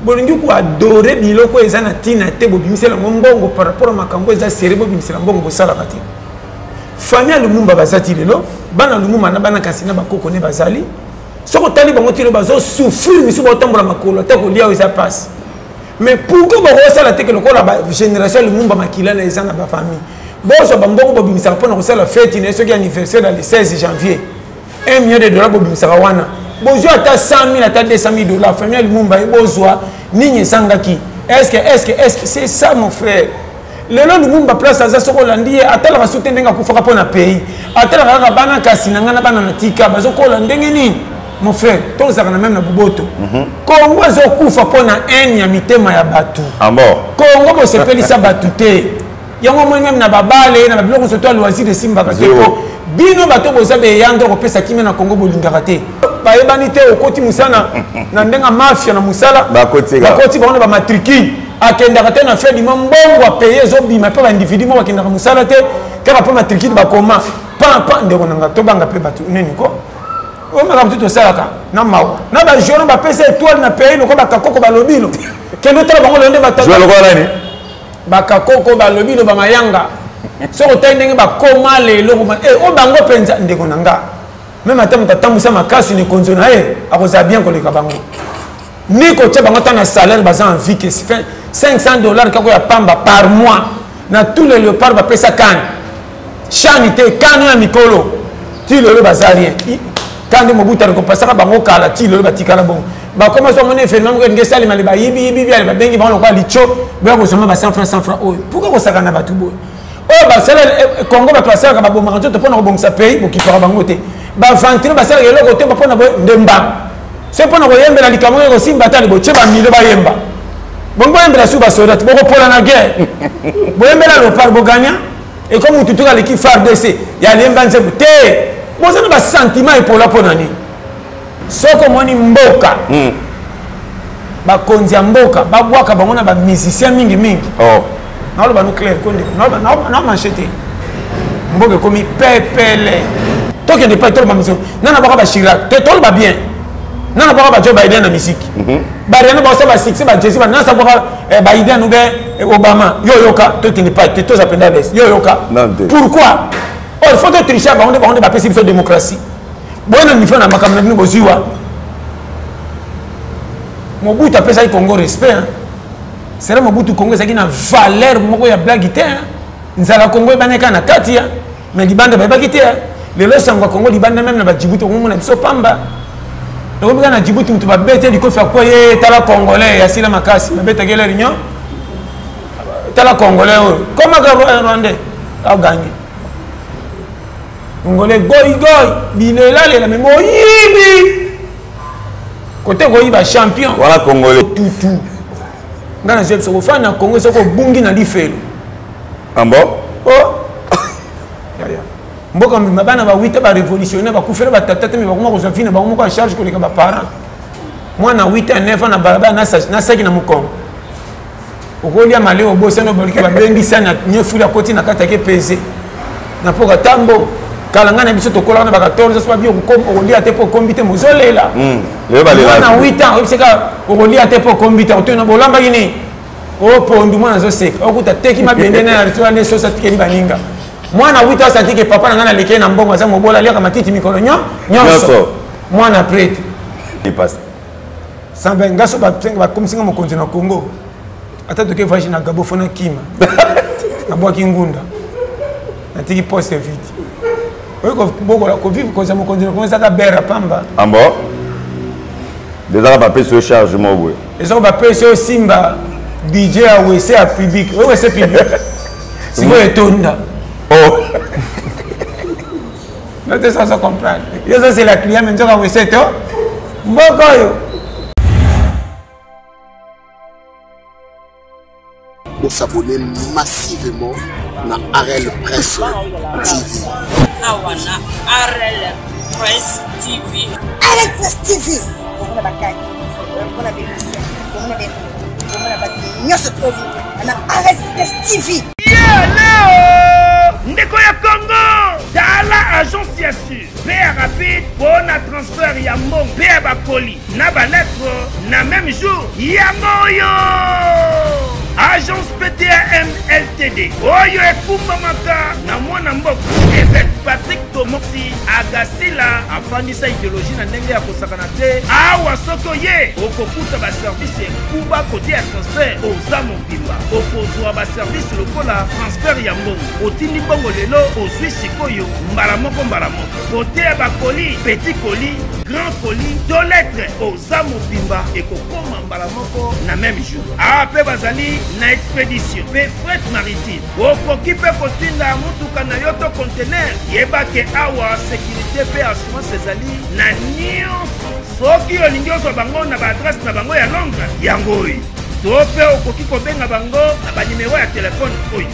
bolingi ko adorer biloko ezana tina te bobimisela mbongo par rapport à makambo eza sérieux bobimisela mbongo bosala kati famille Lumumba bazati lelo bana Lumumba na bana kasina bakoko ne bazali soko tali bango tilo bazo souffrir misu botambola makolo ta ko lia eza passe mais pourquoi ba sala te que le génération Lumumba makila na ezana ba famille bozo bambongo bobimisela pona ko sala fête ne soki anniversaire le 16 janvier $1 million bobimisela wana bozo ata 100 000 ata 200 000 $, famille Lumumba bozwa nini sangaki est-ce que c'est ça mon frère lelo Lumumba place aza soko landie atala ba soutien ndenga kufaka pona pays atala ka bana kasina ngana bana natika bazoko landenge nini mon frère to zaka na même na buboto Kongo zo kufa pona en ya mitema ya batu Kongo bo sepelisa batu te yango mo même na babale na biloko soto loisir de simba ka tepo bino bato bozabe yando ko pesa kimena Kongo bolingaka te bayebani te okoti musana na ndenga mafia na musala bakoti baona ba matriki akendaka te na fait du mbongo a payer zo bima pe ba individu mo akendaka musala te kaka pe matriki ba koma pa ndeko nanga to banga pe batu neni ko o maka mtu to salaka na mawa na ba jono ba pesa étoile na pays loko ba kakoko ba lobilo kendo tala bango londe ba tala loko nani ba kakoko ba lobilo ba mayanga soko tendenge ba koma lelo ko o bango penza ndeko nanga même attends tatambusa makasi ni konzo na akoza bien ko leka bango ni ko tcha bango ta na salaire baza en vie que $500 kako ya pamba par mois na tous les léopards ba pesa kan chanité kan na mikolo ti le bazarien quand mobuta ko pasaka bango kala ti le batikala bon ba comment so mone phénomène ko ngesali mali ba yibi ba bengi bango ko licho ba ko soma ba 100 francs pourquoi ko saka na batu boy oh ba sala Congo ba pasaka ba bomaka to pona ko bongisa pays bo kipara bango te ba vantino ba sala yelo ko te ba pona bo ndemba c'est pona ko yembela likamo ko simba tali bo cheba mile ba yemba bongo yembela su ba soda bo ko pola na guerre bo yembela lo par bo gagna et comme tout ka l'équipe FARDC ya lemba nzebu te bon ça ba sentiment pour la ponani soko moni mboka ba konzi mboka ba bwaka bango na ba musicien mingi na lo ba nucléaire konde na manchete mboka komi pepele to ke ne pas trop ba musique nana ba Chirac te tol ba bien nana ba Joe Biden na musique ba rien ba ça ba succès ba Jesse ba nana sa ba Biden ou bien Obama yoka to ke ne pas te to zapenda les yoka pourquoi il faut que tricher on va passer faire démocratie bon on fait na makamna ni boziwa Mobutu appelle ça Congo respect c'est là Mobutu Congo ça qui na valeur moko ya blague te nzala Congo baneka na kati mais libanda ba bakite le lo sangwa Congo libanda même na ba Djibouti on na biso pamba donc on na Djibouti mutu ba bete liko fa quoi ye tala congolais ya sila makasi ba bete gele réunion tala congolais comment ga rwandais a gagné Congolais goy bilela le la même yibi côté goy ba champion voilà Congolais tout ngana je so fa na Congo so ko bungi na lifelo ambo ya mboka mabana ba 8 ba révolutionnaire ba kufela ba tatata me ba kuma ko zafina ba kuma ko charge ko leka ba parents mwana 8 à 9 na baraba na saki na mukongo okolia maleo bosano bolika ba bengi sana nyefula koti na katake PC na poka tambo kalangana biso to kolana ba 14 so bien ko lia te po kombite mozolela le ba lela na 8 ans obseka ko lia te po kombite to na bolamba yini o pondu mwana zo sek okuta teki mabende na ritual ne so satike ni baninga mwana 8 ans satike papa na ngana leke na mbongo za mobola lia kama titi mikolo nyonso mwana prêtre il passe samba ngaso ba komsinga mokonzi na Congo ata to ke fashi na gabo fona kima na bwa kingunda na tiki poste vite ko vivre ko za mokonzi ko za ka bera pamba ambo déjà ba pèse charge mo boy eso ba pèse simba DJ a wese a public wese public si ko etonda non te ça comprendre yo ça c'est la client mais nzoka wese to mboko yo de s'abonner massivement na Arel Presse TV. Awana Arel Presse TV. Arel Presse TV. On a bakaki. On a des lycées. On a des Arel Presse TV. Yeah, Léo! Ndeko ya Congo! Tala agence Yassur. Paya rapide pour na transfert Yambong. Paya bakoli. Na ba lettre na même jour. Yamoyo. Agence PTAM LTD. Oyo ekumba maka na mwana mboko. Évêque Patrick Tomoxi Agasila afandisa idéologie na ndenge ya kosakana te. Awa soko ye okokuta ba service ekuba côté ya transfert oza mobimba. Okozwa ba service lokola transfert ya mbongo. Otindi bongo lelo ozwi sikoyo mbala moko. Côté ya bakoli, petit colis, grand colis, deux lettres oza mobimba ekokoma mbala moko na même jour. Ape bazali na expédition pe fret maritime okoki pe kotinda mutuka na yo to conteneur yebake awa sécurité pe assurance ezali na nyonso soki olingi ozwa bango na baadresse na bango ya Londres yango oyo to pe okoki kobenga bango na banimero ya telefone oyo.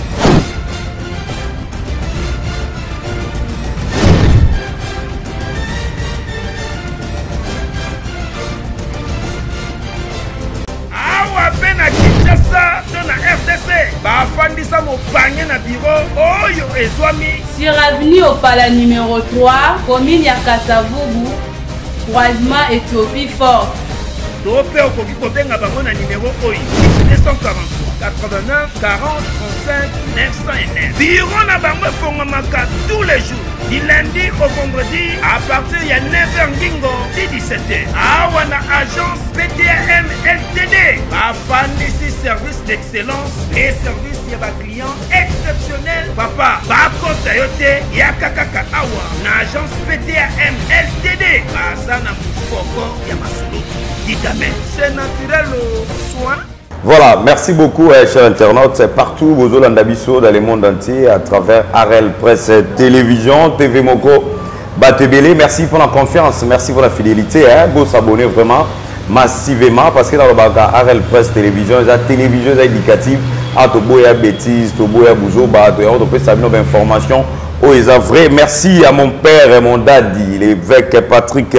Sur avenue au Pala numéro 3, commune Yakasavubu, croisement Éthiopie Force. Topé au Kobenga Bangona numéro 243 89 40 35 909. Bureau na bango fongomaka tous les jours. Du lundi au vendredi à partir de 9h Ngingo, 17h. Awana agence PTAM LTD. Afandisi service d'excellence et service ya ba client exceptionnel. Papa, bako tayote yakakaka awa na agence PTAM LTD. Bazana mufoko ya masolo. Dites-moi, c'est naturel au soin. Voilà, merci beaucoup, chers internautes. C'est partout, vos Olandabiso, dans le monde entier, à travers Arel Presse Télévision, TV Moko, Batebele. Merci pour la confiance, merci pour la fidélité. Vous s'abonner vraiment massivement parce que dans le baga Arel Presse Télévision, la télévision éducative, à Toboya bêtises, Toboya Bouzoba, on peut savoir nos informations. Oh, ils vrai. Merci à mon père et mon daddy, l'évêque Patrick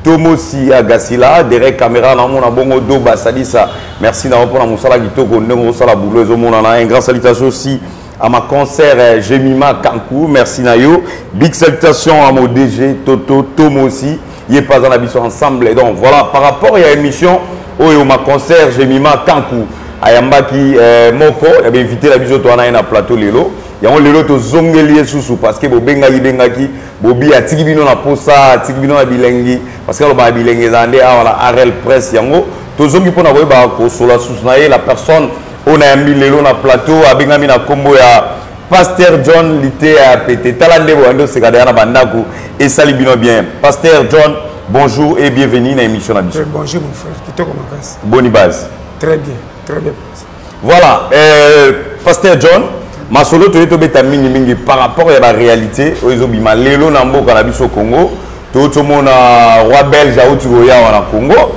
Tomosi Agasila, derrière caméra, bongo do basadisa. Merci d'avoir pour la kitoko, la bouleuse au monde. Un grand salutation aussi à ma concert Jemima Kankou. Merci Nayo. Big salutation à mon DG Toto Tomosi. Il est pas dans la mission ensemble. Donc voilà, par rapport à l'émission, ma concert Jemima Kankou. Ayambaki Moko, il avait invité la mission à un plateau Lelo. Il y a un Lelo to zongeli sous parce que Bengaki Bobi a Tigibino na posa, Tigibino na bilengi parce que le bilengi zande à la Arel Presse yango. Tozongi pona weba ko sola susnaye la personne on a mis Lelo na plateau a Bengami na kombo ya Pasteur John Lité a pété talande bondo se kadana na bandaku et salibino bien. Pasteur John, bonjour et bienvenue dans l'émission na biso. Bonjour mon frère, qui te commence. Bonne base. Très bien, très bien. Voilà, Pasteur John, ma solo to beta mingi par rapport à la réalité, ozobima lelo na mboka na biso Congo, to mona roi belge a otugoya na Congo,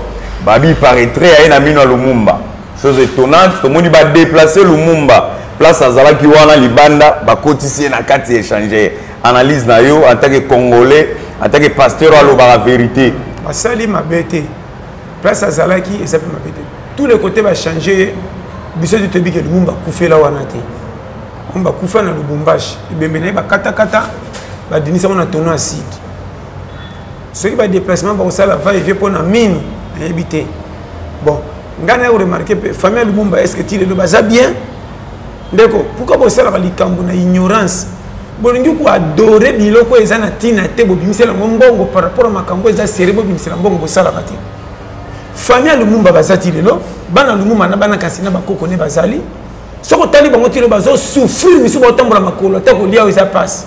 babi paraîtrait na mino Lumumba. Chose étonnante, to moni ba déplacer Lumumba, place azala ki wana libanda ba kotisi na kati échanger. Analyse na yo en tant que Congolais, en tant que pasteur alo ba la vérité. Basali mabete. Place azala ki et ça peut mabete. Tous les côtés va changer. Biso de tebi que Lumumba kufe la wana te. On va kufa na Lubumbashi. Bembena ba kata ba dinisa on a tourné acide. Ceux qui va déplacement ba osala va et vient pour na mine habiter. Bon, ngana yo remarquer famille Lumumba est-ce que tu le baza bien? Ndeko, pourquoi ba osala ba likambo na ignorance? Bolingi ko adorer biloko ezana tina te bo bimisela mbongo par rapport à makambo eza serebo bimisela mbongo bosala bati. Famille Lumumba bazati lelo, bana Lumumba na bana kasina bakoko ne bazali. Soko tali bango tilo bazo souffrir misu botambola makolo ta ko lia eza passe.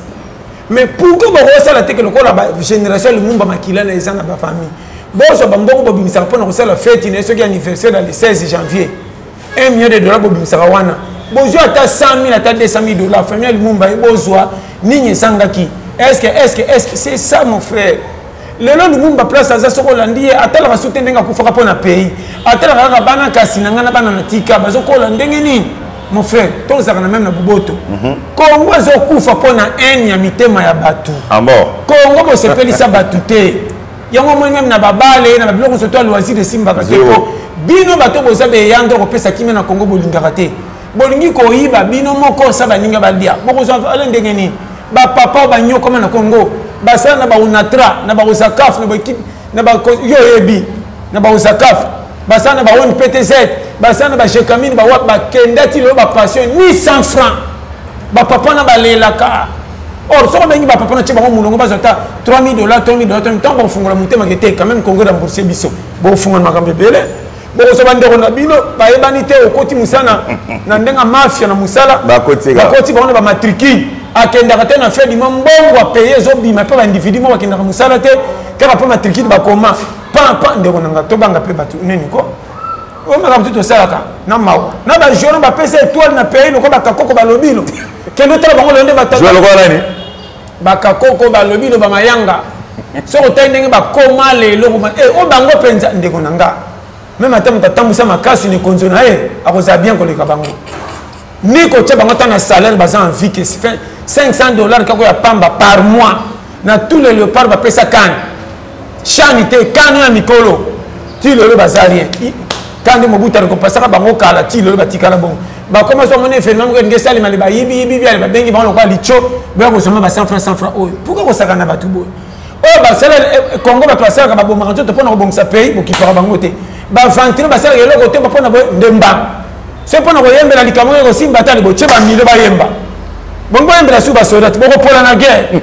Mais pourquoi ba osala te que le la génération Lumumba makila na ezana ba famille. Boso bambongo bo bimisa pona ko sala fête ne soki anniversaire le 16 janvier. $1 million bo bimisa wana. Bozo ata 100 000 ata 200 000 $. Famille Lumumba bozwa nini sangaki. Est-ce que c'est ça mon frère? Le nom Lumumba place à Zasoko Landie, à tel que soutien d'un coup pour un pays, à tel que Bana Kassina, Banana Tika, Bazoko Landengeni, mon frère, tous ça même na Buboto. Congo Zokufa pour un yamite maya batu. Ah bon? Congo se fait ça batute. Yango même na babale, na bloc surtout loisir de Simba Kateko. Bino bato bozabe yando ko pesa kimena Congo bolingakate. Bolingi ko yiba bino moko sa baninga badia. Boko zo alendengeni. bapapa banyokoma na Congo basala na baunatra na baosakaf na baéquipe na yoyebi na baosakaf basala na baon PTZ basala na bajekamine bakendati lelo bapassion ni 100 francs bapapa na balelaka or soko bengi bapapa na tche bango mulongo bazota $3000 tant bofungola mutema kete quand même Congo rembourser biso bofungola makambe bele boso bandeko na bino bayebani te okoti musana na ndenga mafia na musala bakoti bango ba matriki akendaka te na fait du mbongo a payer zobima pe ba individu mo bakendaka musala te kaka pa matriki ba koma pa ndeko nanga to banga pe batu neni ko o maka mtu to salaka na mawa na ba journal ba pesa étoile na pays loko ba kakoko ba lobilo kendo tala bango londe ba jouer loko nani ba kakoko ba lobilo ba mayanga so ko ndenge ba koma lelo o bango penza ndeko nanga même à terme tatambusa makasi ni konzona akoza bien koleka bango ni ko tcha bango tana salaire baza en vie que $500 kako ya pamba par mois na tous les léopards ba pesa kan chanité kan ya mikolo ti lelo bazarien kan de mobuta ko pasaka bango kala ti lelo batikala bon ba comment so mone phénomène que ngesa limali ba yibi ba bengi bango kwa licho ba ko soma ba 100 francs pourquoi ko saka na batu boy oh ba sala Congo ba pasaka ba bomaka to pona ko bongisa pays bo kipara bango te ba vantino ba sala yelo ko te ba pona ndemba c'est pona ko yembela likamo ko simba tali bo cheba mile ba yemba bongo yembela su ba soda bo ko pola na guerre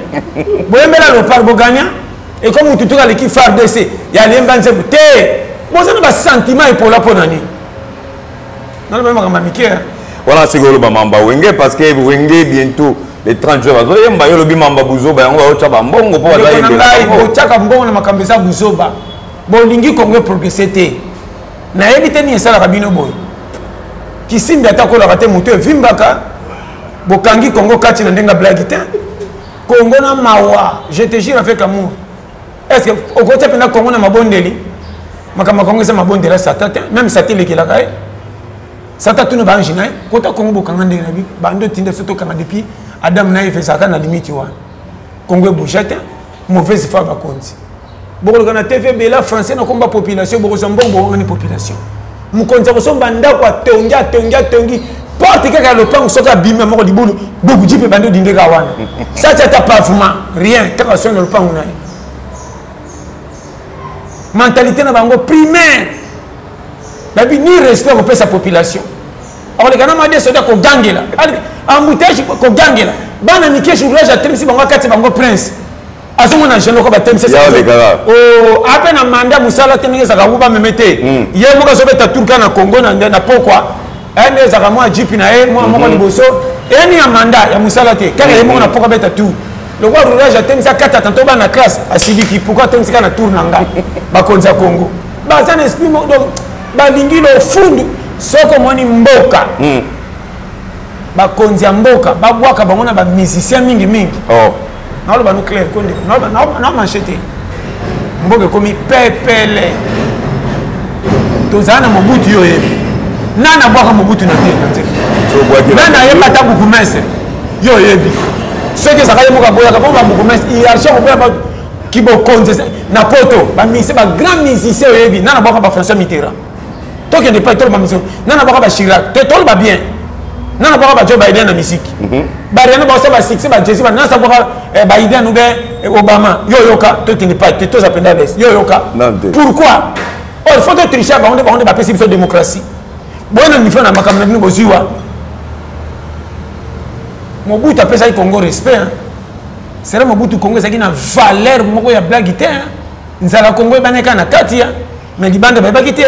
bo yembela lo par bo gagna et comme tout ka l'équipe FARDC ya lemba nzebu te bo ça ba sentiment et pola pona ni non le même comme mikia voilà c'est golo ba mamba wenge parce que wenge bientôt les 30 jours azo yemba yo lobi mamba buzoba yango o chaba mbongo po ba yembela bo chaka mbongo na makambesa buzoba bo lingi Congo progresser te na éviter ni ça la rabino boy qui simbi atako la raté moto vimbaka bokangi Congo kati na ndenga blague te Congo na mawa je te jure avec amour est-ce que au côté pena Congo na mabondeli makama Congo ça mabondela sata même sata lekela kai sata tunu ba njina kota Congo bokanga ndenge na bi bando tinde soto kanga depuis Adam na Eve saka na limite wa Congo boujete mauvaise foi ba konti boko kana TV bela français na komba population boko zambongo ngani population mukonza ko somba ndako tongi porte kaka le plan soka bima moko libulu boku jipe bando dindeka wana ça tata pavement rien kaka son le plan na mentalité na bango primaire babi ni respect ko pesa population alors kana ma de soda ko gangela embouteillage ko gangela bana nikeshu roja temisi bango kati bango prince asomo na jeno ko batem c'est ça oh ape na manda musala tenenge za kabuba memete ye moka so beta turka na Congo na pokwa ende za kamwa jipi na ye mo ko liboso eni ya manda ya musala te kaka ye mo na pokwa beta tout le roi roulage atem ça kata tanto ba na classe asidiki pourquoi tem ça na tour nanga ba konza Congo ba ça esprit mo donc ba lingilo fundu soko moni mboka ba konza mboka ba bwaka bango na ba musicien mingi oh na lo ba nucléaire konde na manchete mboke komi pepele tozana mobutu yo ye nana bwaka mobutu na te so bwaki nana ye mata buku messe yo yebi ce que ça ka yemoka boya ka ba buku messe hiérarchie ko ba ki bo konze na poto ba mise ba grand musicien yo yebi nana bwaka ba François Mitterrand to que ne pas tout ba mission nana bwaka ba Chirac te tol ba bien nana bwaka ba Joe Biden na musique ba rien ba ça ba succès ba Jesse ba nana sa bwaka Biden ou bien Obama yoyoka to qui n'est pas to ça penda bes yoyoka pourquoi il faut que tricher ba on ba pesi biso démocratie bona ni fana makamna ni boziwa Mobutu apesa Congo respect c'est là Mobutu Congo ça qui na valeur moko ya blague te nzala Congo baneka na katia mais libanda ba bakite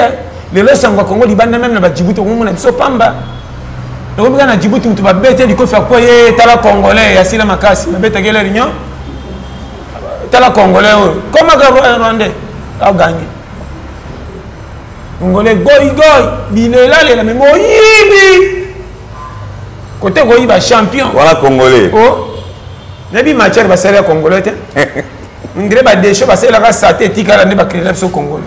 le losango Congo libanda même na ba Djibouti on na biso pamba donc on na Djibouti mutu ba bete liko fa ko ye tala congolais ya sila makasi ba bete gele réunion tala congolais comment ga Rwandais a gagné congolais goy bilela le mais moyibi côté goy ba champion voilà congolais oh nabi matière ba sera congolais te ngre ba décho ba sera ka saté tikala ne ba créer so congolais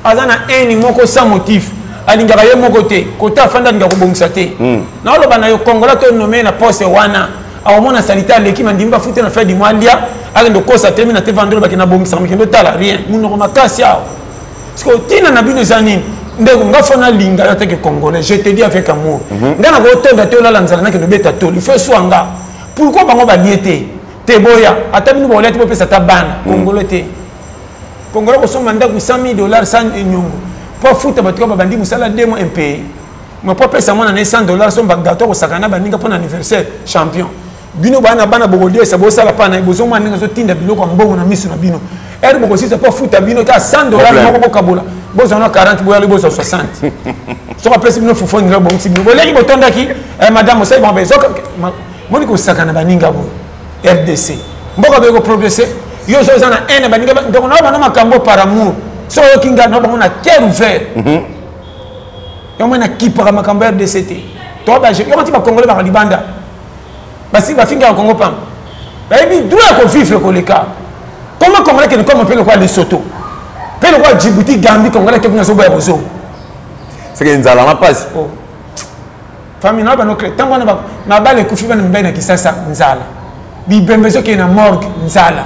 azana eni moko sans motif alingaka ye moko te côté afanda ndika ko bongisa te na lo bana yo congolais to nommé na poste wana awomona sanitaire l'équipe ndimba fute na fait du mois lia akendo kosa termine te vendre ba kina bongisa mkendo tala rien muno ko makasi yao parce que tina na bino zanini ndeko ngafona linga ya teke congolais je te dis avec amour ngana ko tonda te la lanzala na kendo beta to il faut swanga pourquoi bango balié te boya ata bino bolia te pesa ta bana Congolais te Congolais ko somba ndako $100,000 sans nyongo pour foutre bato ba bandi musala demo un pays mais pour pesa mona $100 somba gâteau ko sakana baninga pour anniversaire champion bino bana bogolia sa bo sala pana bozo mwana nga zo tinda biloko mbongo na misu na bino er boko si pour foutre bino ta $100 moko ko kabola bozo na 40 boya le bozo 60 so ka pesa bino fufo ngira bon si bino boleki botonda ki madame sai bon bezo moni ko sakana baninga bo RDC mboka beko progresser yo zo zana ene baninga donc na bana makambo par amour so yo kinga na bango na cœur ouvert yo mena kipaka makambo RDC te to ba je yo mati ba Congolais ba libanda basi ba finga Congo pam ba ebi droit ko vivre ko leka comment Congolais que comme pele quoi Lesotho pele quoi Djibouti Gambie Congolais que ngaso ba bozo c'est que nzala na passe famille na ba no clé tango na ba le kufi ba na kisasa nzala bibembezo qui est na morgue nzala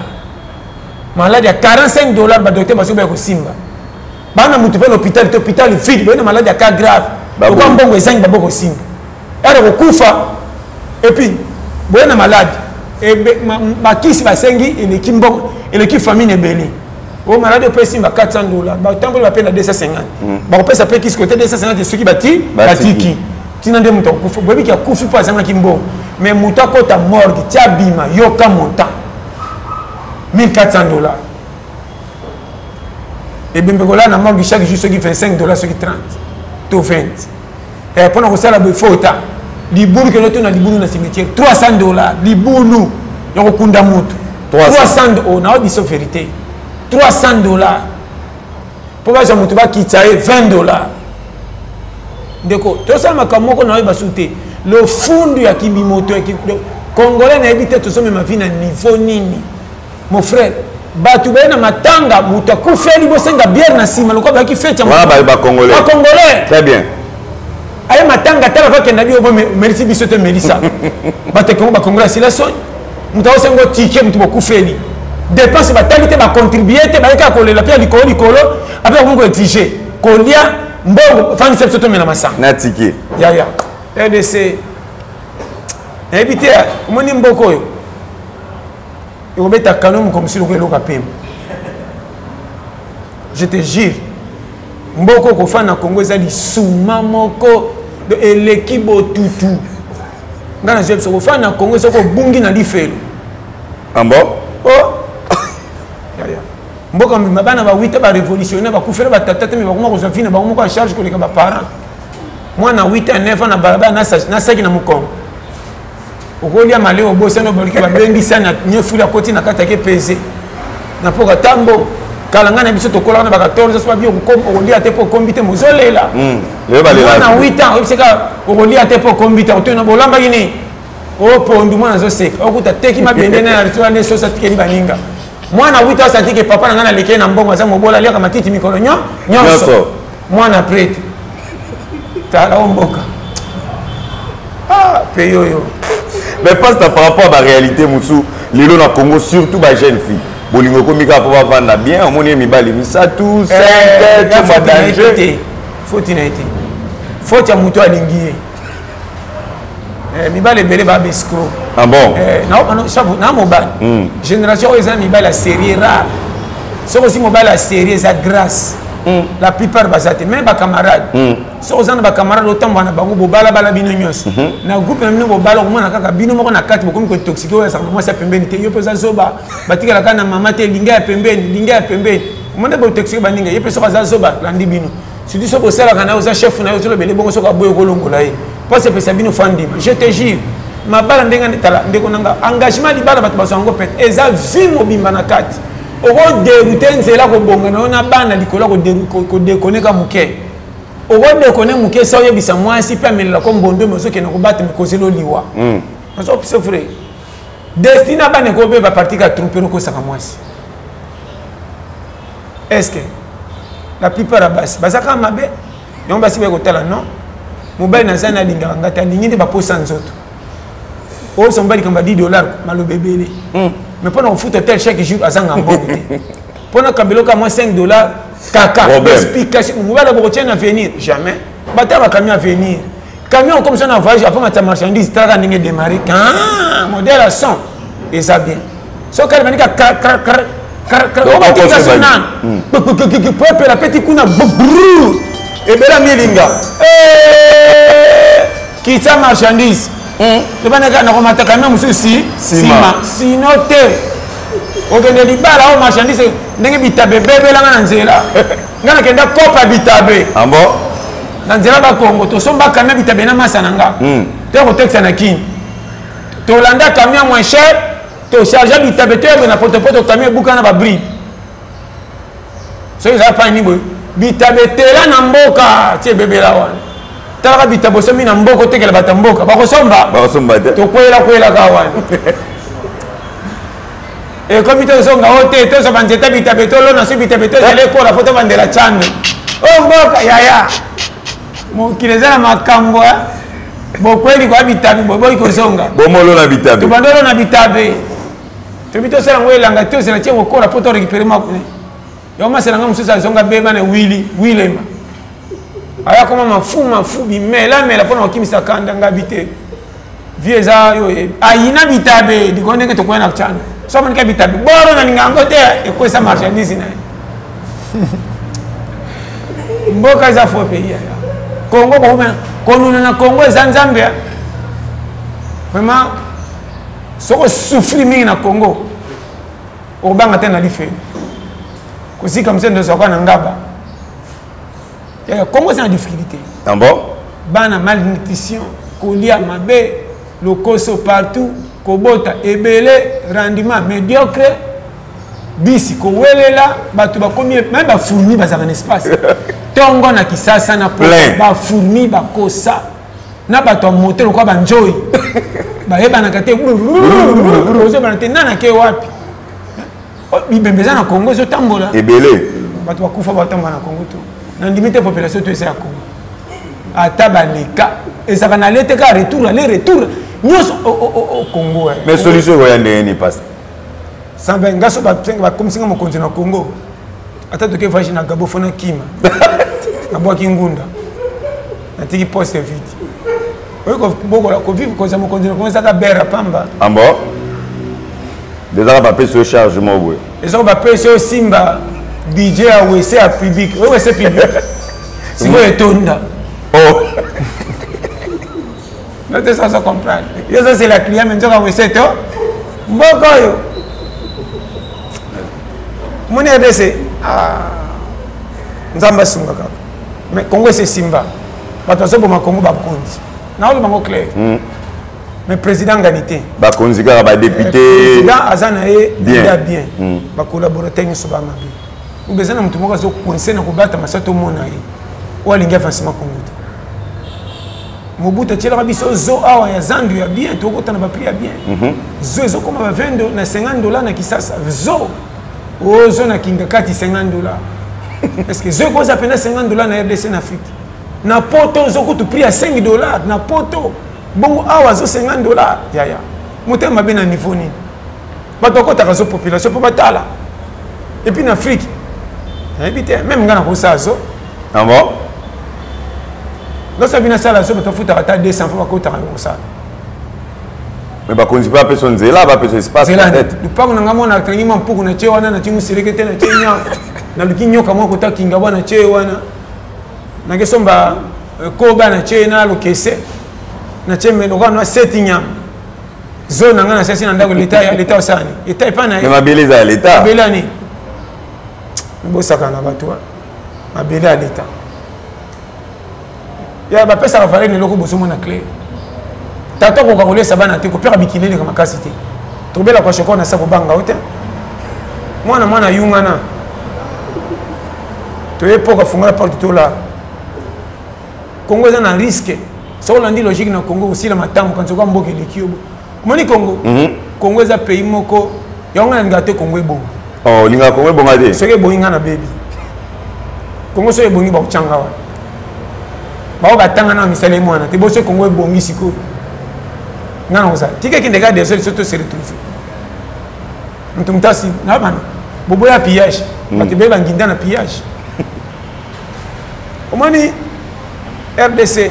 malade à $45 ba docteur baso ba ko simba bana mutu pe l'hôpital vide ba na malade à cas grave ko mbongo ezangi ba ko simba era ko kufa et puis boye na malade et ba kisi ba sengi et l'équipe mbongo et l'équipe famille ebeli o malade pe simba $400 ba tango ba pe na 250 ba ko pesa pe kisi côté 250 ceux qui batiki tina nde mutu kufa bobi ki akufi pa zanga kimbongo mais mutu akota morgue tia bima yoka montant $1,400 et bien là na morgue chaque jour ceux qui $25 ceux qui 30 to 20 et pendant que ça la befota libulu que l'autre na libulu na cimetière $300 libulu yoko kunda mutu 300 na audition vérité $300 pour ba mutu ba kitsaye $20 ndeko to ça makamoko na ba souté le fundo ya kibimoto ya Congolais na habité to somme ma vie na niveau nini mon frère batu bena matanga mutu akufeli bosenga bière na sima lokwa ba ki fete ba Congolais très bien aye matanga tala fa kenda bio merci biso te melisa bate ko ba Congolais sila son mutu osengo ticket mutu bokufeli dépense ba talite ba contribuer te ba ka ko lela pia likolo après ko exiger ko lia mbongo fani sepso to mena masanga na ticket ya RDC ebité moni mboko yo et on met ta canon comme si le roi pem. Je te jure, mboko ko fa na Congo ezali suma moko de l'équipe tutu. Ngana je so fa na Congo so ko bungi na lifelo. Ambo? Oh. Ya. Mboko mabana ba 8 ba révolutionnaire ba kufela ba tata me ba kuma ko zafina ba kuma ko charge ko leka ba parents. Moi na 8 à 9 na baraba na saki na mukongo. Okolia male obosa no boliki ba bengi sana nyefula koti na kata ke pese na poka tambo kalanga na biso to kola na ba 14 so ba bi okolia te po kombite mozolela le ba lela na 8 ans obiseka okolia te po kombite to na bolamba gini o pondu mwana zo sek okuta teki mabende na ritual ne so sa tikeli baninga mwana 8 ans satike papa na ngana leke na mbongo za mobola lia kama titi mikolo nyonso mwana prete tala omboka peyoyo. Mais pas par rapport à la réalité, Moussou, les lots dans le Congo, surtout les jeunes filles. Bolingo komika pour vendre bien, on est mis balé, mais ça tout, c'est un danger. Faut inété. Faut y avoir un linguier. Mi balé belé ba bescro. Ah bon? Non, non, mobile. Génération ils ont mi balé la série rare. C'est aussi mobile la série ça grâce. La plupart basate même ba camarade so ozana ba camarade autant bana bango bobala bala bino nyos na groupe na bino bobala ko mona kaka bino moko na kati bokomi ko toxique o sa moi sa pembeni te yo pesa zoba batika la kana mama te linga ya pembeni mona bo toxique baninga yo pesa za zoba landi bino surtout so bo sala kana oza chef na yo to bele bongo so ka boyo ko longola ye parce que pesa bino fandi je te jure mabala ndenga tala ndeko nanga engagement di bala bato bazango pet eza vie mobimba na kati oko dérouter nzela ko bonga na ona bana likola ko déconner muke oko déconner muke sa yebisa mwasi pe amelela ko mbondo mozo ke na ko battre ko zelo liwa aso c'est vrai destina bana ko be ba parti ka tromper ko saka mwasi est-ce que la plupart abasi bazaka mabe yomba sibe ko tala non mobile na zana linga ngata linginde ba posa nzoto o sombali kamba $10 malo bebele mais pendant foot tel chaque jour à Zanga bon pendant kambelo ka moins $5 kaka explication on va la bourtier à venir jamais bata va camion à venir Camion comme ça, on a voyagé, après ma marchandise, tu as démarré. Modèle à 100. Et ça bien. Ce qu'elle m'a dit, on va dire que c'est un la petite kuna, et bien la mielinga. Qui est sa marchandise? Le banaka n'a pas camion, aussi, sinon, okende libala o marchandise ndenge bitabe bebe la ngana nzela ngana kenda kopa bitabe ambo na nzela ba Kongo to somba camion bitabe na masa nanga te ko texte na kin to landa camion moins cher to charger bitabe te na poto camion buka na ba bri so ça pas ni boy bitabe tela na mboka tie bebe la wana tala bitabe so mi na mboko te kela batamboka ba ko somba to kwela ka wana. Et comme tu as dit, tu as dit que tu as dit que tu as dit que tu as dit que tu as dit que tu as dit oh mboka yaya mokileza na makambo bokweli kwa bitabe boboyi kozonga bomolo na bitabe tubandolo na bitabe tubito sala ngwelanga to sala tie kokola poto récupérer makune yo masala nga mususa zonga beba na wilema aya koma mafu bimela pona okimisa kanda ngabite vieza yo ayina bitabe dikondenge to kwena chana so man ka bitabe boro na ningango te ekwesa marchandise na mboka za fo pays ya Congo ko na Congo za Nzambe vraiment soko souffrir mingi na Congo obanga te na life kozika msendo so na ngaba ya Congo c'est en difficulté ambo bana malnutrition kolia mabe lokoso partout kobota ebele rendement médiocre bisi kowelela batu bakomi même ba fourmi bazaka na espace tongo na kisasa na po ba fourmi bakosa na bato a moteur ko ba enjoy ba yeba na kate rozo ba nana ke wapi bibembeza na Congo zo tambola ebele bato bakufa batamba na Congo to na limite population to esa ya Congo ata baleka ezaka na lete ka retour nyos au Congo. Mais solution voyande ni passe. Samba ngaso ba comme singa mo continent na Congo. Ata to ke vaji na Gabo fona kima. Na boa kingunda. Na tiki poste vite. Oyo ko boko la ko vivre ko za mo continent ko za ka bera pamba. Ambo. Déjà ba pèse chargement ouais. Ils ba pèse simba DJ a wese a public. Oyo wese public. Simo etonda. Oh. Non, c'est ça, ça comprendre. Ça, c'est la cliente, mais on va essayer de Bokoyo. Mon RDC. Nzamba Sunga. Mais Congo, c'est Simba. Parce que Congo, c'est Konzi. Non, c'est clair. Mais président Ganité. Konzi, c'est député. Président Azanae, bien. Ba collaborateur, nous sommes bien. Nous besoin de tout le monde qui est coincé dans le combat, mais ça, tout le monde a eu. Ou à l'ingé, facilement Congo. Mobutu tshela biso zo awa ya zandu ya bien to kota na ba prix ya bien zo comme ba vendo na $50 na kisasa zo zo na kinga kati $50 est-ce que zo ko za pena $50 na RDC na Afrique na poto zo ko tu prix ya $5 na poto bongo awa zo $50 ya motema be na niveau nini bato kota ka zo population po batala et puis en Afrique habite même ngana ko sa zo ambo. Lorsque tu as ça, tu as 200 fois que tu as ça. Mais tu ne peux pas personne là, tu peux espace. Tu pas qu'on a mon acteur pour na chewana na timu selekete na chenya na lukinyo kama ko ta kinga bana chewana na kesomba ko bana chena lokese na cheme lokwa na setinya zone ngana sasa na ndako leta osani eta ipana mais mabele za leta belani mbosaka na batwa mabele ya leta ya ba pesa rafale ni loko bosomo na clé tato ko kakole sabana te ko pera bikinene kama kasite to bela kwa shoko na sako banga ote mwana yungana to epoka funga porte to la Congo est en risque so on dit logique na Congo aussi la matambo quand tu vas mboke le kiobo moni Congo Congo est un pays moko yonga ngate Congo e bon oh linga Congo e bon ade so ke boinga na baby Congo so e bongi ba uchanga wa ba batanga na misale mwana te boso Congo e bongi siko ngana oza tike ki ndega des surtout se retrouver mtumtasi na bana bobo ya pillage batebe banginda na pillage omani RDC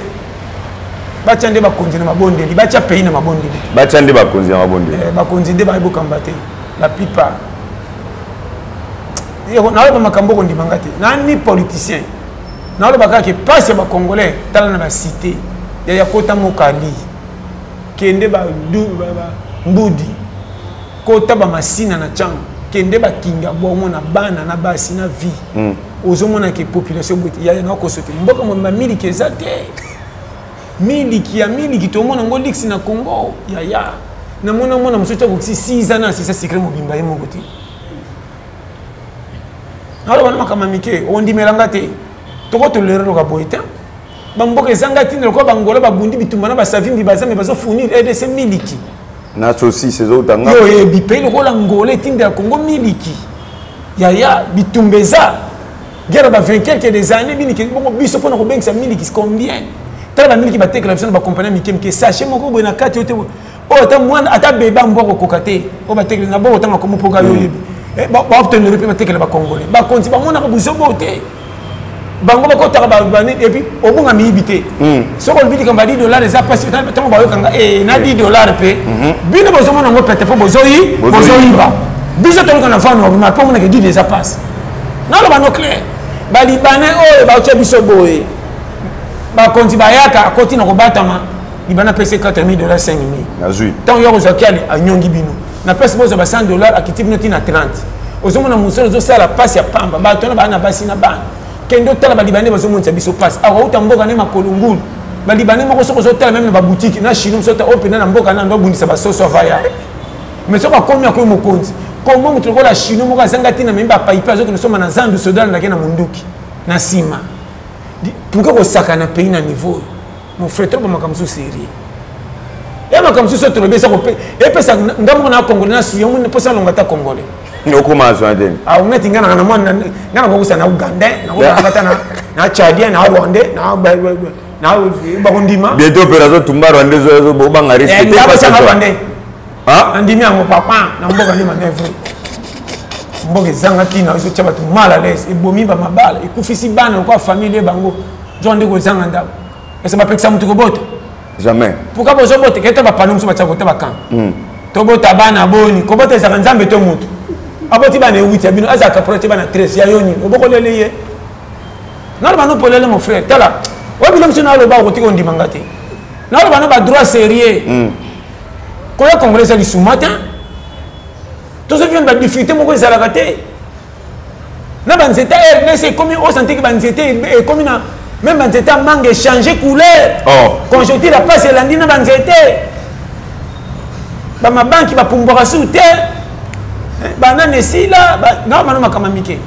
bachande bakonzi na mabondeli bacha pays na mabondeli bachande bakonzi na mabondeli bakonzi nde ba bokamba te la plupart na ba makambo ko ndimanga te nani politicien na ba ka ke passe ba congolais tala na ba cité ya kota mokali kende ba mbudi kota ba masina na chango kende ba kinga bomo na bana na basi na vie ozomona ke population bote ya na ko sote mboka mo miliki ezate miliki to mona ngo lix na Congo ya na mona musocha ko 6 ans c'est ça secret mo bimba yemo goti alors bana makama mike ondi melanga te toko to lero ka boita bamboka ezanga tindelo ko bangola babundi bitumba na basavimbi bazame bazo fournir EDC miliki na sosi ces autres nga yo e bipe lo ko la ngole tindela Congo miliki ya bitumbeza guerre ba 20 quelques des années miliki bongo biso pona ko bengisa miliki combien tala miliki ba tekela biso ba compagnie mikemke sachet moko boina kati yote o ta mwana ata beba mboko kokate o ba tekela na bo ta makomo poka yo yebi ba obtenir pe ba tekela ba congolais ba konti ba mona ko buso bote bango ba kota ba bani et puis o bonga mi ibité soko le kamba $10 eza passe tant ba yo kanga na $10 pe bino bozo mona ngo pete po bozo yiba biso to kana fano ma po mona ke $10 eza passe na lo ba no clair ba libanais o ba oche biso boye ba konti ba yaka koti na ko batama libana pese $4,000 $5,000 azui tant yo ko zakali anyongi bino na pese bozo ba $100 akitibi noti na 30 ozomona musolo zo sala passe ya pamba ba tona ba na basi na bana kendo tala ba libanais bazo monta biso passe awa uta mboka ne makolungulu ba libanais moko soko zo tala même na ba boutique na chino so ta open na mboka na ndo bundisa ba soso vaya mais soko komi akoy mokonzi komo mutu ko la chino moko azanga tina memba paipa zo soma na zandu sodal na kena munduki na sima pourquoi ko saka na pays na niveau mon frère trop makamso sérieux et makamso so to besa ko pe et pesa ndamo na congolais na suyo mun posa longa ta congolais noko mazwa ndeni a umeti ngana na mwana ngana ko kusa na Uganda na kata na Chadien na Rwandais na bakondima bientôt opération tumba Rwandais zo banga respecter pas ça Rwandais andimi yango papa na mboka ni manevre mboka zanga tina zo chaba tu mala les ebomi ba mabala ikufisi bana kwa famille bango jonde ko zanga ndabo esa ba peksa mutu ko bote jamais pourquoi bozo bote keta ba panu muso ba chako te ba kan to bota bana boni ko bote zanga nzambe to mutu aboti bana 8 ya bino azaka proche bana 13 ya yoni oboko lele ye na ba no polele mon frère tala wabilo msina lo ba ko tiko ndimanga te na ba no ba droit sérieux ko ya congolais ali sumata to se vient ba difficulté moko ezalaka te na ba nzeta RDC comme au santé que ba nzeta et comme na même ba nzeta mangue changer couleur conjoncture la passe landi na ba nzeta ba mabanki ba pumbora sur terre bana nesila na mano makama mike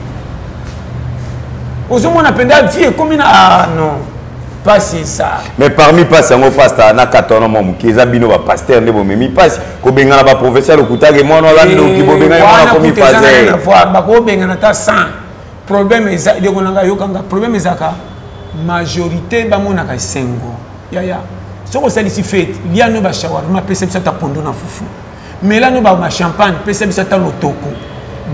ozomona penda vie comme na non pas ça mais parmi pas sango pasteur na katona mo kiza bino ba pasteur ndebo memi passe ko bengana ba professeur okutage mwana lando ki bo bengana ko mi fazer na voir ba ko bengana ta 100 problème eza de konanga yokanga problème ezaka majorité ba mona ka sengo ya soko salisi fête lia no ba shawarma perception ta pondo na fufu mais là nous avons champagne pesa bisa ta lotoko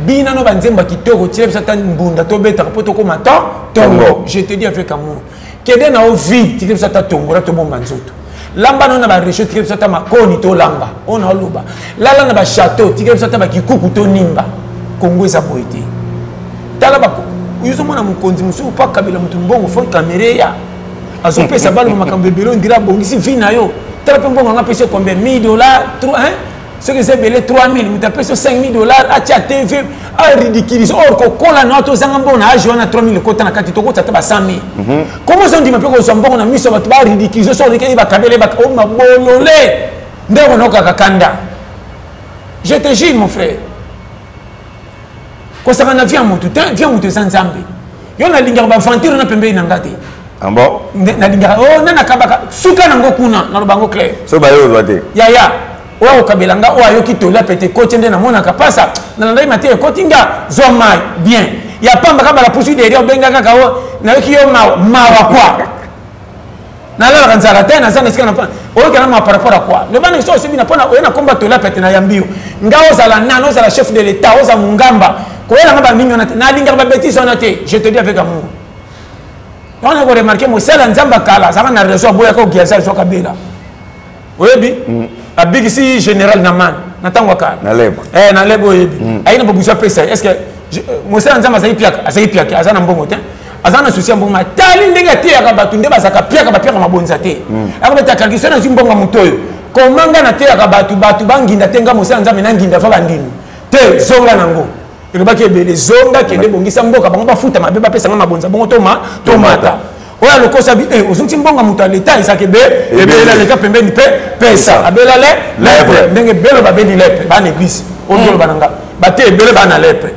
bina no banzemba kitoko tire bisa ta mbunda to beta po to ko mata tongo je te dis avec amour kede na o vide tire bisa ta tongo ra to bomba nzoto lamba no na ba réchaud tire bisa ta makoni to lamba ona loba lala na ba château tire bisa ta ba kikuku to nimba Congo eza boité tala ba yuzo mona mukonzi musu pa kabila mutu mbongo fo kamere ya azo pesa balo makambe belo ndira bongisi vina yo tala pe mbongo nga pesa combien $1000 hein. Ce que c'est belé 3,000, mais tu as payé $5,000, à TV, à ridiculiser. Or, quand la note aux Angambon a joué à 3,000, quand on a 4 euros, tu as 100,000. Comment ça dit que son bon, on a mis sur votre bar ridiculiser, sur lequel il va caber les bacs, on m'a bololé. Ndérono Kakakanda. Je te jure, mon frère. Quand ça va vient mon tout, viens mon tout sans zambi. Yon a l'ingar bafantir, on a pembé nangati. Ah bon? Na l'ingar, oh, nana kabaka, souka nango kuna, dans le bango clair. So bayo doate. Ya. Oya okabelanga oya yoki tola pete kote nde na mona kapasa na ndai mate kotinga zoma bien ya pamba kaba la poursuite derrière benga kaka na yoki yo mawa kwa na la kanzala tena sana sikana pa oyo kana ma par rapport à quoi le bana so sebi na pona oya na komba tola pete na yambio ngao za la nano za la chef de l'état oza mungamba ko yela ngaba minyo na linga ba bêtise on a te je te dis avec amour on a remarqué mo sala nzamba kala ça na réseau boya ko giasa so kabela oyebi abigisi général naman natango kala na lebo na lebo oyebi aina bobusa pesa est-ce que mo sala nzamba asayi piaka azana mbongo te azana souci mbongo matali ndenge te ya kabatu nde basaka piaka ba piaka mabonza te akabeta kakisona zimbongo mutoyo komanga na te ya kabatu batu banginda tenga mo sala nzamba na nginda fa bandini te zonga nango elobaki ebele zonga kende bongisa mboka bango bafuta mabe bapesanga mabonza bongo tomata oya lokosa bi ozuti mbonga mutu ya leta esaka ebela leka pembeni pe pesa abela lepre ndenge belo babeli lepre bana eglise ondoloba nanga bate ebele bana lepre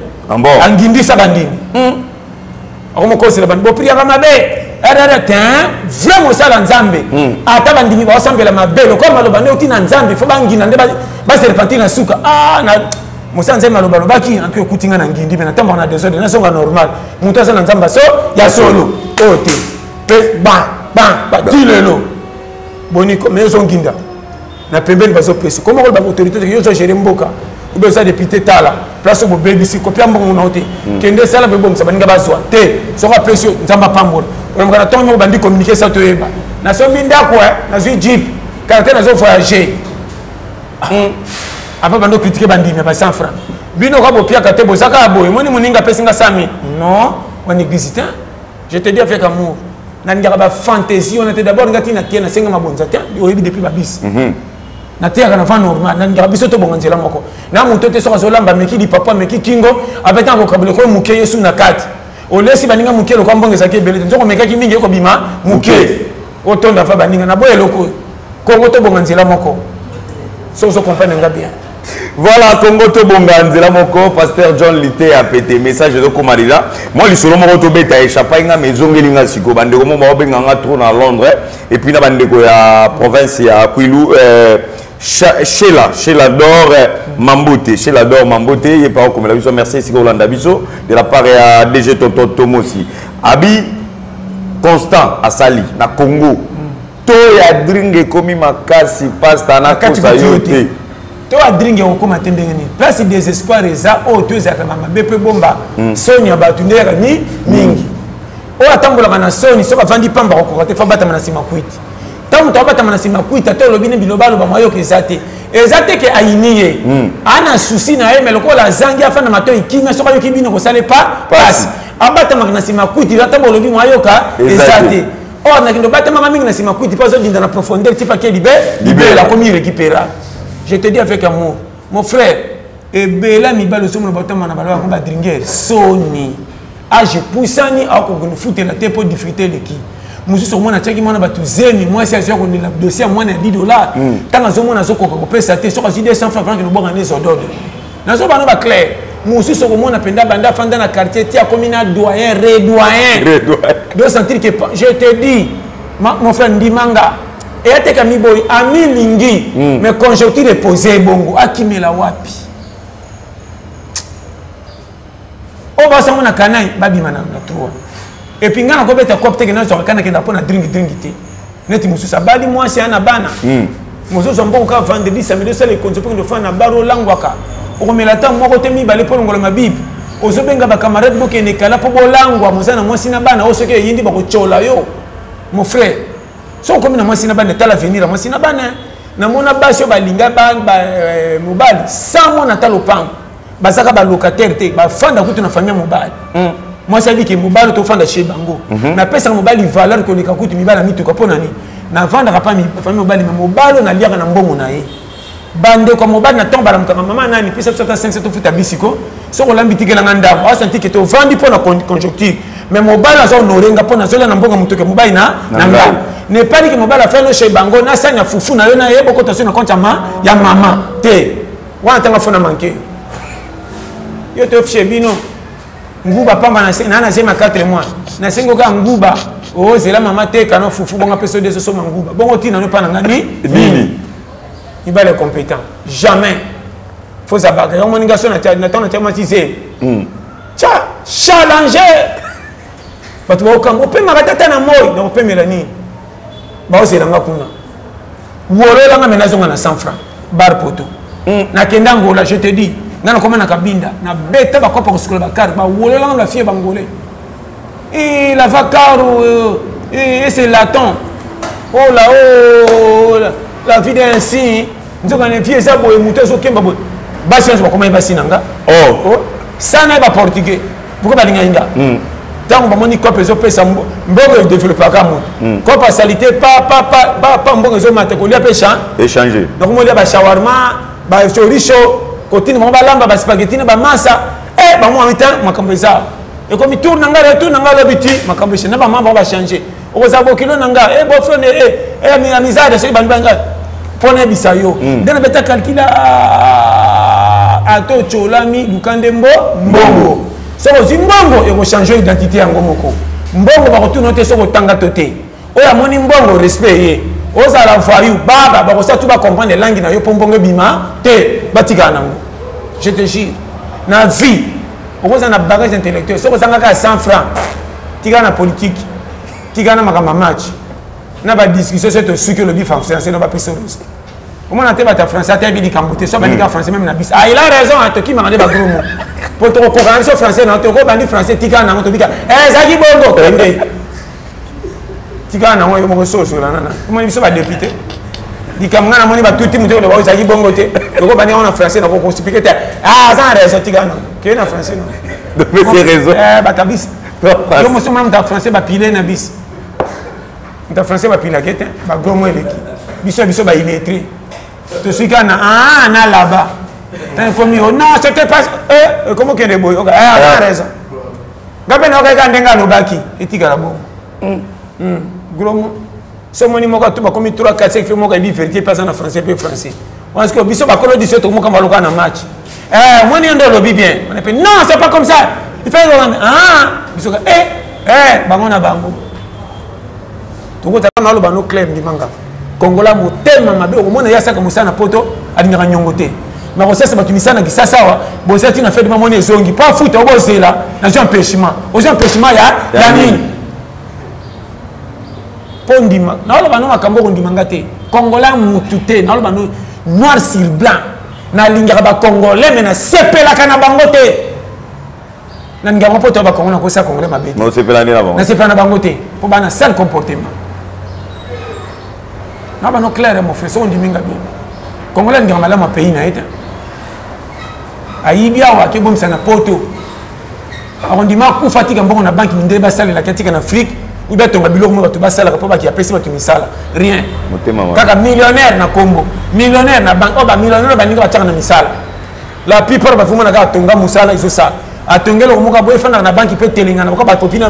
angindisa bandini akomokosela bandi bopriaka mabe vrai mosala nzambe ata bandimi baosambela mabe lokola maloba nde oti na nzambe fo bangina nde baserpentine na suka mosala nzambe maloba lobaki anki okutinga na ngindi me natamboka na desordre nasonga normal moto aza na nzambe so ya solo oyo te mpe bati lelo boni me ozonginda na pembeni bazopesa koma koloba autorité te yo ozogere mboka obe oza député tala place oyo bobebisi kopia mbongo na yo te kende esala bebongisa baninga bazwa te soko apesi yo nzambe apambola oyomoka na ntongo moko bandi communiqué sa toyeba nasombi ndako nazwi jeep kaka te nazo voyager après bando critiquer bandimi ya ba 100 francs bino kwa bopiaka te bozaka boye moni moninga apesinga 100 000 non on existe hein je te dis avec amour na ngaka ba fantaisie on était d'abord ngati na tiena senga mabonza te oyebi depuis babis na tiaka na fa normal na ngaka biso to bonganzela moko na muntu te soka zolamba meki di papa meki kingo avec un vocabulaire ko muke yesu na kati olesi baninga muke lo kwa mbongeza ke belete nzoko mekaki mingi ko bima muke otonda fa baninga na boye loko kongo to bonganzela moko so comprendre nga bien. Voilà, Congo Tobonga Nzela Moko, Pasteur John Lité a pété message de Komarida. Moi, le solo moko beta échappé nga maison ngelinga siko bande ko mo benga trop dans Londres et puis na bande ko ya province ya Kwilu Sheila Dor Mambote, Sheila Dor Mambote, et par comme la biso merci siko Landa biso de la part ya DG Toto Tomosi. Abi Constant Asali na Congo. To ya dringue komi makasi pasta na kosa yote. To adringe okoma tendengeni place désespoir eza o to ezaka mama bepe bomba sonya batu ndeka ni mingi o atambola na soni soka vandi pamba ko te fa bata na sima kwiti tamu to bata na sima kwiti to lobine bilobalo ba mayo kezate ezate ke ayiniye ana souci na yeme lokola zangi afana mato ikime soka yoki bino ko sale pas passe abata na sima kwiti atambola lobi mayo ka ezate o na kindo bata mama mingi na sima kwiti pas zo dinda na profondeur tipa ke libé la komi récupérer. Je te dis avec amour, mon frère, et bela mi balo somo bottom na balo ko ba dringuer soni. Ah je poussani a ko nous foutre la tête pour diffuser le qui. Musu so mona tchaki mona batu zemi moi c'est sûr qu'on la dossier moi na $10. Tant zo mona zo ko pesa te so ko 200 francs que nous bonga ne so dodo. Na so bano ba clair. Musu so mona penda banda fanda na quartier tia communal doyen redoyen. Doit sentir que je te dis mon frère Ndimanga et ate kami boy ami lingi mais conjoncture est posée bongo akimela wapi o ba sa mona kanai babi mananga trois et puis ngana ko beta kopte ke na so kana ke na pona drink te neti mususa bali moi c'est ana bana mususa mbongo ka vendredi samedi ça les conjoncture de fana baro langwaka o ko mela ta moko te mi bale pona ngolo mabibi o so benga ba camarade boke ne kala po bolangwa musana moi sina bana o so ke yindi ba ko chola yo mon frère. So comme na mwasi na bana tala venir mwasi na bana na mona basi ba linga ba mobile sans mona talo pang bazaka ba locataire te ba fanda kutu na famille mobile moi ça dit que mobile to fanda chez bango na pesa mobile valeur ko lika kutu mibala mitu ko pona ni na vanda pa mi famille mobile mais mobile na liaka na mbongo na ye bande ko mobile na tomba la mkanga mama nani pesa 500 to futa bisiko so ko lambi tikela nganda wa senti que to vandi pona conjoncture mais mobile azo honorenga pona zola na mbongo mutoke mobile na nganda ne pas que mobile a fait le chez bango na sanya fufu na yo na yebo ko to na compte ya mama te wa tanga fona manke yo te ofie bino nguba pamba na sema 4 mois na sengo ka nguba o zela mama te kana fufu bonga peso de so nguba bongo tina no pa na ngani nini il va les compétent jamais faut sabaga yo moninga so na thématisé cha challenger patu ba okango pe makatata na moy na pe melani ba oselanga kuna wolo nga menazonga na 100 francs bar poto na kenda ngola je te dis ngana koma na kabinda na beta ba kopa ko skola ba kar ba wolo nga la fie bangolé Et la vacaro, et c'est laton. Oh là, oh, la vie d'un signe. Nous avons un pied, ça, pour émouter, ça, qui m'a dit. Basi, je sais comment il va s'inanga. Oh, ça n'est pas portugais. Pourquoi pas l'inga? Tant que mon cop est opé, ça m'a développé pas comme cop à salité, pas un bon réseau matin, qu'on lui a pêché. Échanger. Donc, on lui a shawarma, chorizo, côté, mon balamba, spaghetti, massa. Eh, moi, en temps, ma cambresa. Et comme il tourne, l'habitude, ma cambresa, n'a pas maman va changer. On va savoir qu'il y a un gars, eh, bon, frère, eh, mi amizade, c'est une bande. Pone bisayo. Dans le bêta calcul à Tocho, l'ami, Lukandembo, Mbongo. So, si Mbongo, il va changer d'identité en Gomoko. Mbongo va retourner sur le Tanga Toté. Oya moni Mbongo, respect. Oza la voyou, baba, bah, ça, tu vas comprendre les langues, na yo pombongo bima, te, batika nango. Je te jure. Na vie, on a un bagage intellectuel. Si on a 100 francs, tu as la politique, tu as un match. Na ba discussion c'est ce que le bif en français n'a pas pris sur risque. Au moins tu vas français tu as dit camboté ça va dire français même na bis. Ah il a raison à toi qui m'a demandé ba gros mot. Pour te comprendre sur français non tu comprends français tika na moto bika. Eh ça dit bongo kende. Tika na moi mo so là nana. Comment il se va député. Di kamanga na moni ba tout muto le ba ça dit bongo te. Tu comprends bien en français na ko expliquer. Ah ça a raison tika na. Que na français non. De ces raisons. Eh ba tabis. Yo mo so même dans français ba pilé na bis. En français, il y a un gros mot. Il y a un illettré. Tu suis là, là-bas. Non, c'était pas. Comment qu'il y a des boys? Il a raison. Il y a un baki. Et tu as gros mot. Ce mot, comme il y a 3, 4, 5 films, il y a vérité, pas en français, puis français. Parce que il y a un 17 mots comme un match. Moi, je ne lobby bien. Non, c'est pas comme ça. Il fait un bango. Tout le monde a clair du manga. Congola mo tellement mabe au monde ya saka musana poto adinga nyongote. Mais on sait c'est batu misana ki sasa wa bo seti na fait de mamone zongi pas foot au bozela na un empêchement. Aux empêchement ya nini? Pondima. Na lo bano makambo ndimanga te. Congola mutute na lo bano noir sur blanc. Na linga ba congolais mais na sepela kana bangote. Na ngamo poto ba kongola ko sa congolais mabe. Non sepela ni na bango. Na sepela na bangote. Pour bana sale comportement. Non, non, clair, mon frère, on dit bien. Congolais, on dit que mon pays n'a été. Aïbia, on a bon, c'est un poteau. On dit que fatigue on a banque qui n'a pas la critique en Afrique. Ou bien, on a bilou, on a tout basal, on a qui a payé ma misala. Rien. Quand millionnaire na Congo, millionnaire na banque, oh, millionnaire na banque, on a misala. La plupart, on a tonga musala, ils sont ça. A tonga, on a beau faire na banque qui peut télénger, on a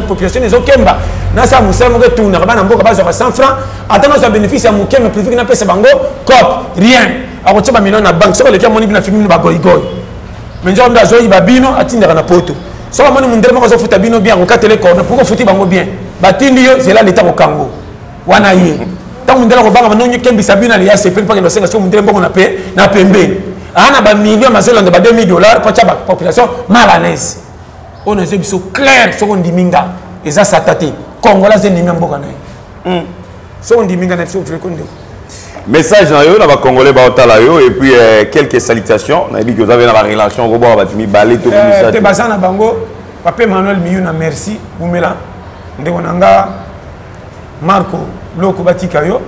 population, ils ont kemba. Nasa musala mo tourne bana mboka bazo 100 francs attends ça bénéfice à mukeme privé na pesa bango cop rien a ko tshaba million na banque so le kia moni bina fimi ba goy goy mais njo ndo zo iba bino atinda na poto so moni mundere mako zo futa bino bien ko katele ko na pourquoi futi bango bien batindi yo c'est là l'état ko kango wana ye tant mundere ko banga manonyo kembi sabina ya c'est pas que no senga so mundere mboko na pembe ana ba million mazola ba $2000 pour tshaba population malanaise on a biso clair so on diminga eza satati Congolais c'est n'importe quoi naï. So on dit minga na so fréquente. Message na yo na ba congolais ba otala yo et puis quelques salutations. On a dit que vous avez la relation ko ba batimi balé to ça. Te basa na bango Papa Emmanuel Miyuna merci Boumela ndeko nanga Marco Loko batika yo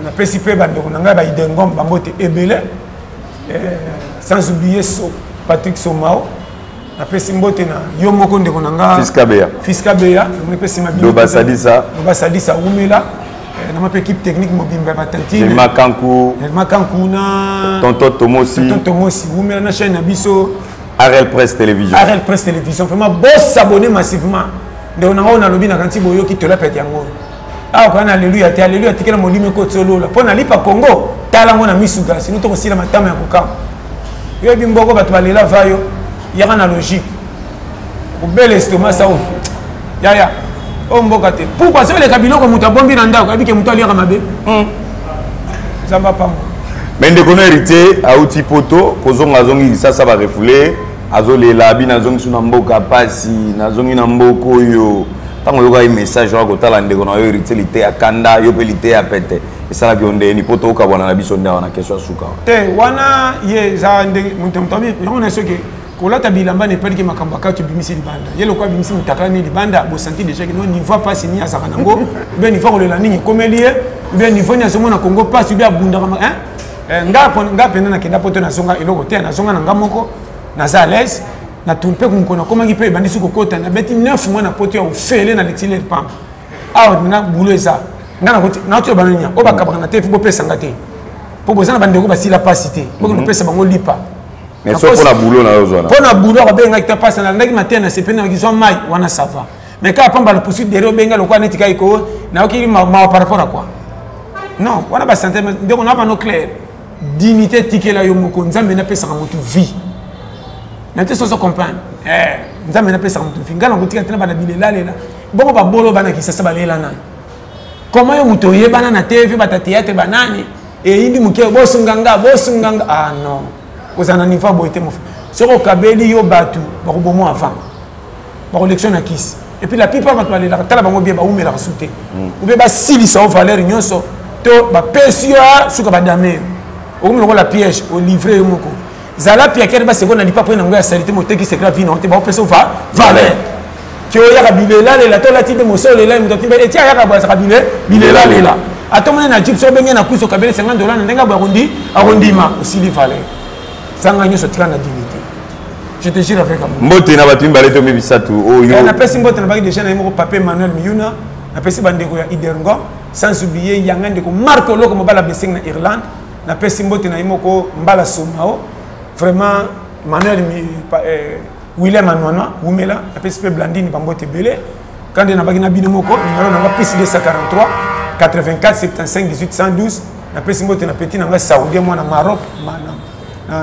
na PCP bandeko nanga ba idengom bango te ebele sans oublier Patrick Somao. Après Simbote na Yomoko ndeko nanga Fiska Beya on peut se mabino Lobasadisa Umela na ma équipe technique mobimba batantine Elma Kankou na Tonton Tomosi Umela na chaîne biso Arel Presse Télévision vraiment boss s'abonner massivement ndeko nanga on a lobi na kanti boyo ki te la pete yango ah quand alléluia tikela molime ko tsolo la pona lipa Congo tala ngona misuga sinon to kosila matama ya kokam yo bimboko batu balela vayo il y a une logique. Au bel estomac, ça. Ya. On mboka te. Pourquoi c'est les cabinets comme tu bombi nanda ko abike muto ali ramabe? Ça va pas. Mais ndeko na hérité a outi poto kozonga zongi ça va refouler azolela bina zongi suna mboka pasi na zongi na mboko yo. Tango yoka un message wa kotala ndeko na hérité lité ya kanda yo pe lité ya pete. Et ça la bionde ni poto ka bwana na biso nda wana question suka. Te wana ye za ndeko muto mtobi on est ce que kolata bilamba n'est pas que makambaka tu bimisi libanda yelo kwa bimisi mutakani libanda bo senti déjà que non niveau pas ni azaka nango bien niveau le lani komelie bien niveau ni asomo na Congo pas bien bunda hein nga pena na kenda poto na songa eloko te na songa na ngamoko na za l'aise na tumpe kumkona koma ki pe bandi suko kota na beti 9 mois na poto ya ofele na l'exilé pam ah na boulot eza nga na koti na to bananya o bakabaka na te fo pesa ngate po bozana bande ko basila pasité bo ko pesa bango lipa. Mais ça pour la boulot na yozona. Pour la boulot on benga qui passe na ndaki matin na sepena qui sont mai wana ça va. Mais quand pamba le poursuite derrière benga le quoi netika iko na okili ma par rapport à quoi? Non, wana ba santé donc on a pas no clair. Dignité tikela yo moko nzambe na pesa motu vie. Na te so comprendre. Nzambe na pesa motu vie. Ngala ngotika tena bana bilela lela. Bongo ba bolo bana ki sasa balela na. Comment yo muto ye bana na TV bata théâtre banani et indi muke bosunganga ah non. Vous en avez pas boité mon frère. Sur le cabelli yo batu, bako bomo avant. Bako élection na kiss. Et puis la plupart va aller là, tala bango bien ba oumé la souté. Ou bien ba sili sa valeur nyonso. To ba pesio suka ba dame. O mo la piège, au livrer moko. Zala pia kere ba seconde na lipa pour na ngoya salité moté qui se grave vie non, te ba peso va valeur. Ki o ya kabile là la to la tibe mo so le là mo tibe et tia ya ka ba kabile, bile là le là. Atomona na gypso benga na kuso kabele $50 na ndenga ba rondi, arrondima aussi li valeur. Je te jure avec amour. Mbote na batu mbalete mebisatu oyo. Na pesi mbote na baki déjà na yemo papier Manuel Miyuna, na pesi bandeko ya Idergo, sans oublier yanga ndeko Marco Loko mobala blessing na Irlande, na pesi mbote na yemo ko mbala somao. Vraiment Manuel William Anwana, Wumela, na pesi pe Blandine bambote belé. Quand na baki na bino moko, numéro na pesi 243 84 75 18 112, na pesi mbote na petit na Saoudien moi na Maroc,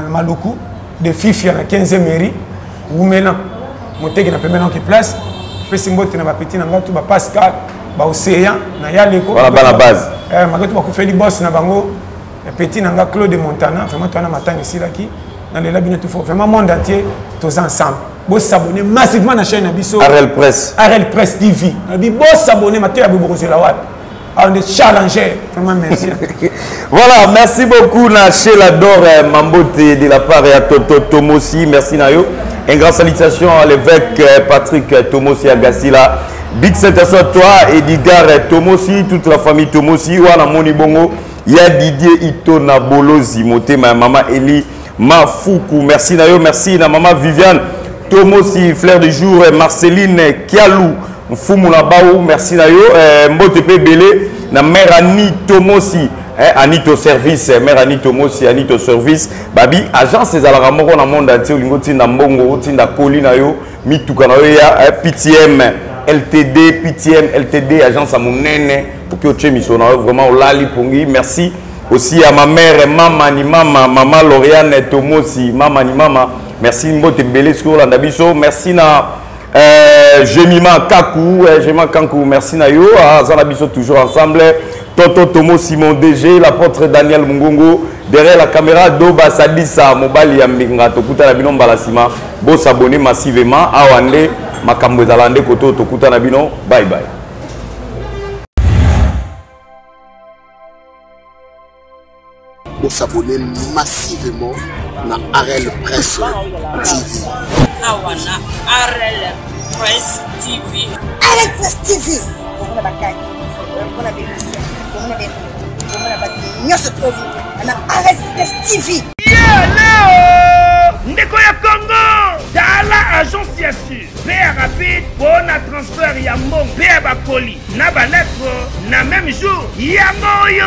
Maluku de Fifi à la 15e mairie où maintenant moteki na pembeni qui place pesi mbote na ba petit na ngatu ba Pascal ba Océan na yaleko voilà ba la base magatu ba ko feli boss na bango petit na nga Claude Montana vraiment toi na matanga silaki dans les labinets tout vraiment monde entier tous ensemble bo s'abonner massivement na chaîne biso Arel Press TV bi bo s'abonner maté ya bo la wat on est challenger vraiment merci. Voilà, merci beaucoup Naché l'adore Mambote de la part de Toto Tomosi, merci Nayo. Une grande salutation à l'évêque Patrick Tomosi Agassila. Big salutation à toi Edgar Tomosi, toute la famille Tomosi, Wana Moni Bongo, ya Didier Ito Nabolozi, Moté ma maman Eli Mafuku, merci Nayo, merci na maman Viviane Tomosi, fleur du jour Marceline Kialou. Mfumu na baou, merci Nayo, Mbote pe belé na mère Annie Tomosi, Anito service, mère Annie Tomosi, Anito service, babi agence ces alara moko na monde entier lingo tinda mbongo, tinda koli na yo, mituka na yo ya PTM LTD agence à monene pour que tu miso na vraiment lali pongi, merci aussi à ma mère maman Lauriane Tomosi, maman, merci Mbote belé sur la ndabiso, merci na Jemima Kankou, merci Nayo, Zanabiso toujours ensemble, Toto Tomo Simon DG, l'apôtre Daniel Mungongo, derrière la caméra Doba Sadissa, Mobali Yambinga, Tokuta Nabino Balasima, Bo s'abonner massivement, Awande, Makambo Zalande, Koto, Tokuta Nabino, bye bye. Bo s'abonner massivement na Arel Press TV. Awana Arel Press TV. Arel Press TV. On a bakaki. On a bénéficié. On a bénéficié. On a bâti. Nous sommes trop vite. On a Arel Press TV. Ndeko ya Congo Dala agence ya sûr Paya rapide Pour na transfert ya mbong Paya bakoli Na ba lettre Na même jour Yango yo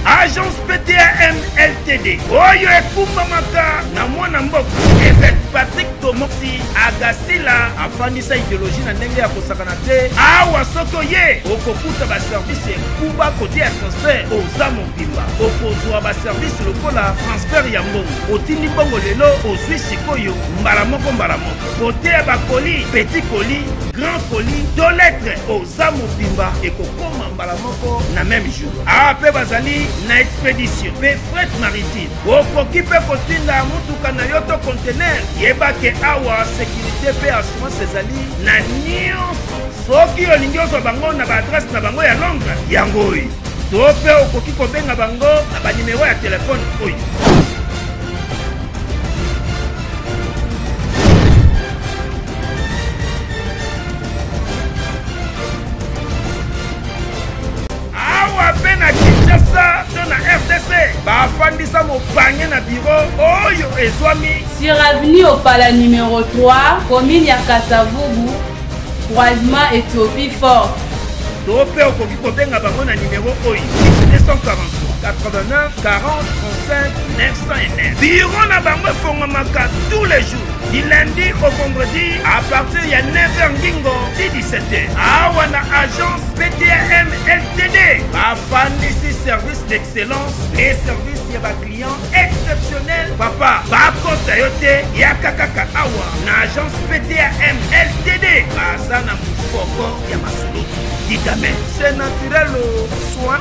Agence PTAM LTD Oyo ekumba maka Na mwana mboko Évêque Patrick Tomosi Agasila Afandisa idéologie na ndenge ya kosakana te Awa soko ye Okokuta ba service Kuba kote ya transfert Oza mobimba Okozwa ba service lokola transfert ya mbongo Otindi bongo lelo Ozwi sikoyo Mbala moko Kote ya bakoli Petit colis Grand colis Do lettres Oza mobimba Ekokoma mbala moko Na même jour Ape bazali na expédition pe fret maritime okoki pe kotinda mutuka na yo to conteneur yebake awa sécurité pe assurance ezali na nyonso soki olingi ozwa bango na baadresse na bango ya Londres yango oyo to pe okoki kobenga bango na banimero ya telefone oyo bafandisa mopanye na biro oyo ezwami sur avenue Opala numéro 3 commune ya Kasavubu croisement Éthiopie Force. to mpe okoki kobenga bango na numéro oyo 243 89 40 35 909. Biro na bango efongwamaka tous les jours du lundi au vendredi à partir de 9h ngingo di 17h. Awa na agence PTM LTD bafandisi service d'excellence et service ya ba client exceptionnel. Papa bakota yo te yaka kaka awa na agence PTM LTD baza na mufoko ya masolo. Dites amen. C'est naturel, soin